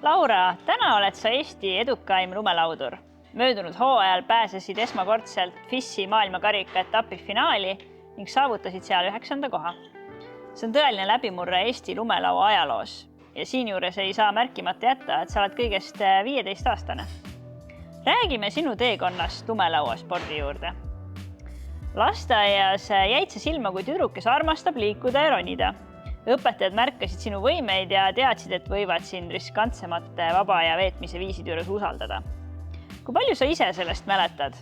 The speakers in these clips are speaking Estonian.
Laura, täna oled sa Eesti edukaim lumelaudur. Möödunud hooajal pääsesid esmakordselt FIS-i maailmakarika etapi finaali ning saavutasid seal 9. koha. See on tõeline läbimurre Eesti lumelaua ajaloos ja siinjuures ei saa märkimata jätta, et sa oled kõigest 15-aastane. Räägime sinu teekonnast lumelaua spordi juurde. Lasteaias jäid sa silma, kui tüdruk, kes armastab liikuda ja ronida. Õpetajad märkasid sinu võimeid ja teadsid, et võivad sind riskantsemate vaba ja veetmise viisid juures usaldada. Kui palju sa ise sellest mäletad?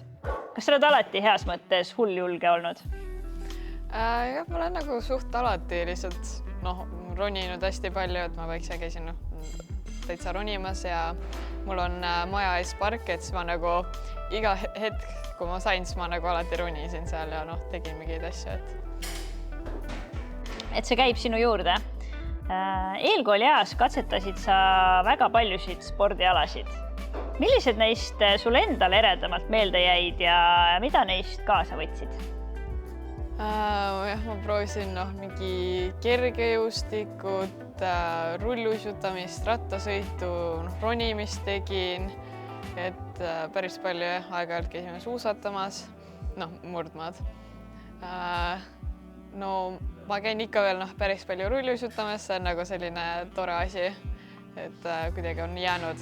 Kas sa oled alati heas mõttes hulljulge olnud? Jah, ma olen nagu suht alati lihtsalt roninud hästi palju, et ma väikse käisin täitsa ronimas ja mul on maja ees park, et siis ma nagu iga hetk, kui ma sain, siis ma nagu alati ronisin seal ja tegin mingeid asju, et see käib sinu juurde. Eelkooli eas katsetasid sa väga paljusid spordialasid. Millised neist sulle endale eredamalt meelde jäid ja mida neist kaasa võtsid? Jah, ma proovisin mingi kergejõustikut, rulluisutamist, rattasõitu, ronimist tegin, et päris palju aeg-ajalt käisime suusatamas, murdmaad. Ma käin ikka veel päris palju rulluisutamas, see on nagu selline tore asi, et kuidagi on jäänud,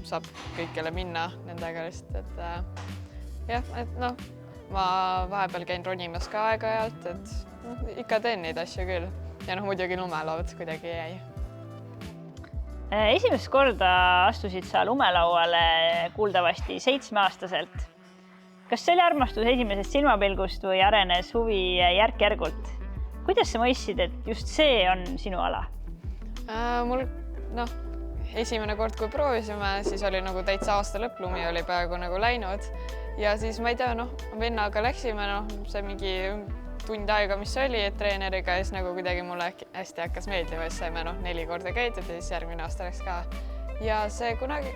saab kõikjale minna nendega lihtsalt, et jah, et ma vahepeal käin ronimas ka aeg-ajalt, et ikka teen neid asju küll ja muidugi lumelaud kuidagi jäi. Esimest korda astusid sa lumelauale kuuldavasti 7-aastaselt. Kas see oli armastus esimesest silmapilgust või arenes huvi järk-järgult? Kuidas sa mõistsid, et just see on sinu ala? Mul esimene kord, kui proovisime, siis oli täitsa aasta lõpp, lumi oli peaaegu läinud ja siis ma ei tea, vennaga läksime, see mingi tund aega, mis oli, et treeneriga ja siis kuidagi mulle hästi hakkas meeldima, siis saime 4 korda käidud ja siis järgmine aasta läks ka. Ja see kunagi,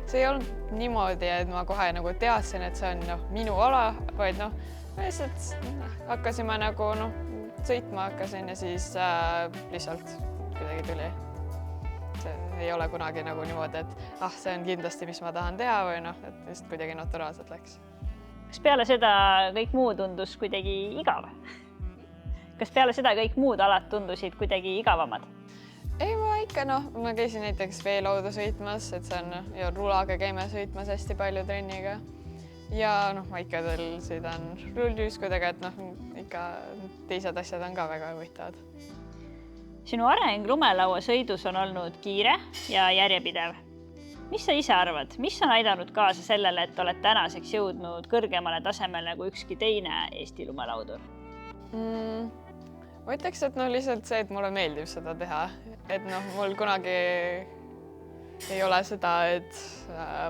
see ei olnud niimoodi, et ma kohe teadsin, et see on minu ala, vaid lihtsalt hakkasime sõitma hakkasin ja siis lihtsalt kuidagi tuli. See ei ole kunagi niimoodi, et see on kindlasti, mis ma tahan teha või et lihtsalt kuidagi naturaalselt läks. Kas peale seda kõik muu tundus kuidagi igav? Kas peale seda kõik muud alad tundusid kuidagi igavamad? Ei, ma ikka, ma käisin näiteks veelauda sõitmas, et see on ja rulaga käime sõitmas hästi palju trenniga. Ja ma ikka veel sõidan rulluiskudega, et ikka teised asjad on ka väga huvitavad. Sinu areng lumelaua sõidus on olnud kiire ja järjepidev. Mis sa ise arvad? Mis on aidanud kaasa sellele, et oled tänaseks jõudnud kõrgemale tasemele kui ükski teine Eesti lumelaudur? Ma ütleks, et lihtsalt see, et mulle meeldib seda teha. Et mul kunagi ei ole seda, et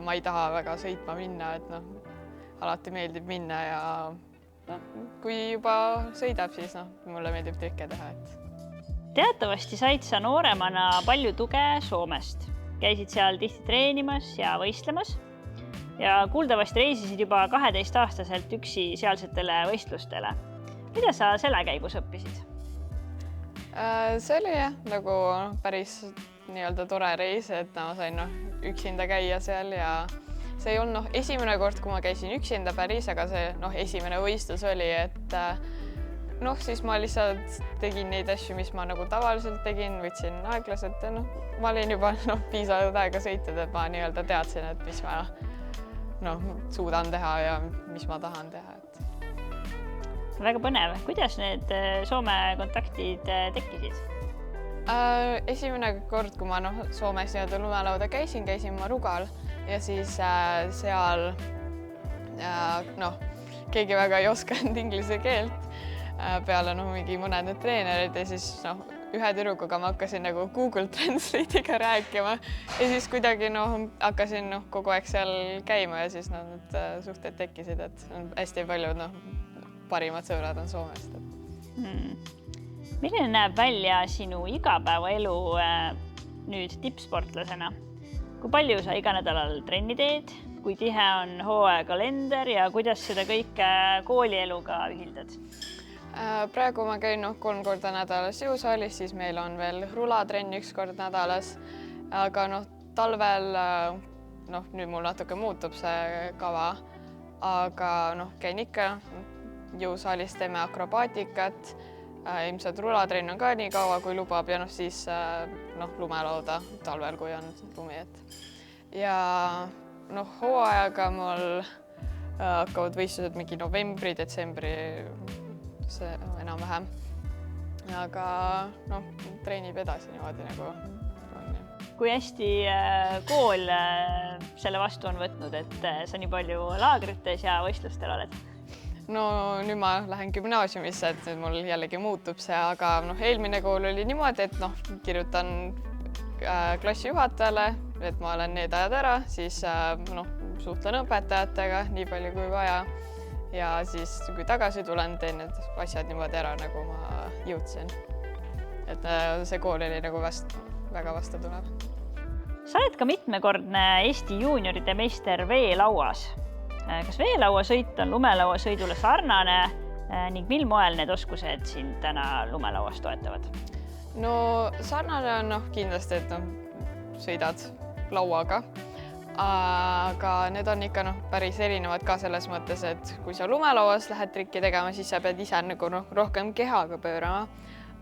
ma ei taha väga sõitma minna, et alati meeldib minna ja kui juba sõidab, siis mulle meeldib trikke teha. Teatavasti said sa nooremana palju tuge Soomest. Käisid seal tihti treenimas ja võistlemas ja kuuldavasti reisisid juba 12-aastaselt üksi sealsetele võistlustele. Mida sa selle käigus õppisid? See oli jah, päris tore reis, et ma sain üksinda käia seal ja see ei olnud esimene kord, kui ma käisin üksinda päris, aga see esimene võistlus oli, et siis ma lihtsalt tegin neid asju, mis ma tavaliselt tegin, võtsin aeglaselt ja ma olin juba piisavalt aega sõitnud, et ma teadsin, et mis ma suudan teha ja mis ma tahan teha. Väga põnev. Kuidas need Soome kontaktid tekkisid? Esimene kord, kui ma Soomes lumelauda käisin ma Rugal ja siis seal keegi väga ei osanud inglise keelt. Peale mingi mõned need treenerid ja siis ühe tüdrukuga ma hakkasin Google Translate'iga rääkima ja siis kuidagi hakkasin kogu aeg seal käima ja siis need suhted tekkisid, et hästi paljud parimad sõbrad on Soomest. Milline näeb välja sinu igapäevaelu nüüd tippsportlasena? Kui palju sa iga nädalal trenni teed, kui tihe on hooajakalender ja kuidas seda kõike koolieluga ühildad? Praegu ma käin 3 korda nädalas jõusaalis, siis meil on veel rulatrenn 1 kord nädalas, aga talvel, noh, nüüd mul natuke muutub see kava, aga noh, käin ikka jõusaalis, teeme akrobaatikat, ilmselt rulatrenn on ka nii kaua, kui lubab ja noh, siis noh, lumelauda talvel, kui on lumi, et. Ja noh, hooajaga mul hakkavad võistlused mingi novembri, detsembri, see enam-vähem. Aga noh, treenib edasi niimoodi nagu on. Kui hästi kool selle vastu on võtnud, et sa nii palju laagrites ja võistlustel oled? No nüüd ma lähen gümnaasiumisse, et nüüd mul jällegi muutub see, aga noh, eelmine kool oli niimoodi, et noh, kirjutan klassijuhatajale, et ma olen need ajad ära, siis noh, suhtlen õpetajatega nii palju kui vaja ja siis kui tagasi tulen, teen need asjad niimoodi ära, nagu ma jõudsin. Et see kool oli nagu väga vastatulev. Sa oled ka mitmekordne Eesti juunioride meister veelauas. Kas veelauasõit on lumelauasõidule sarnane ning mil moel need oskused sind täna lumelauas toetavad? No sarnane on noh, kindlasti, et noh, sõidad lauaga, aga need on ikka noh, päris erinevad ka selles mõttes, et kui sa lumelauas lähed trikki tegema, siis sa pead ise nagu noh, rohkem kehaga pöörama.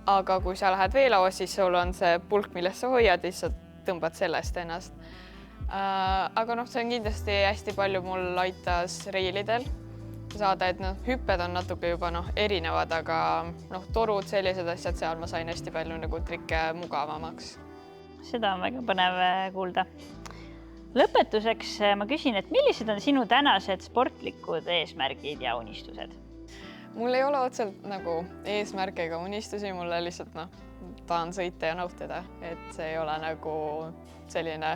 Aga kui sa lähed veelauas, siis sul on see pulk, millest sa hoiad, lihtsalt tõmbad sellest ennast. Aga noh, see on kindlasti hästi palju mul aitas reilidel saada, et noh, hüpped on natuke juba noh, erinevad, aga noh, torud, sellised asjad, seal ma sain hästi palju nagu trikke mugavamaks. Seda on väga põnev kuulda. Lõpetuseks ma küsin, et millised on sinu tänased sportlikud eesmärgid ja unistused? Mul ei ole otseselt nagu eesmärke ega unistusi, mulle lihtsalt noh, tahan sõita ja nautida, et see ei ole nagu selline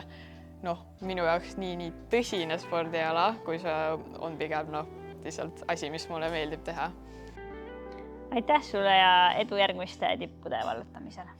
noh, minu jaoks nii tõsine spordiala, kui see on pigem noh, lihtsalt asi, mis mulle meeldib teha. Aitäh sulle ja edu järgmiste tippude vallutamisele!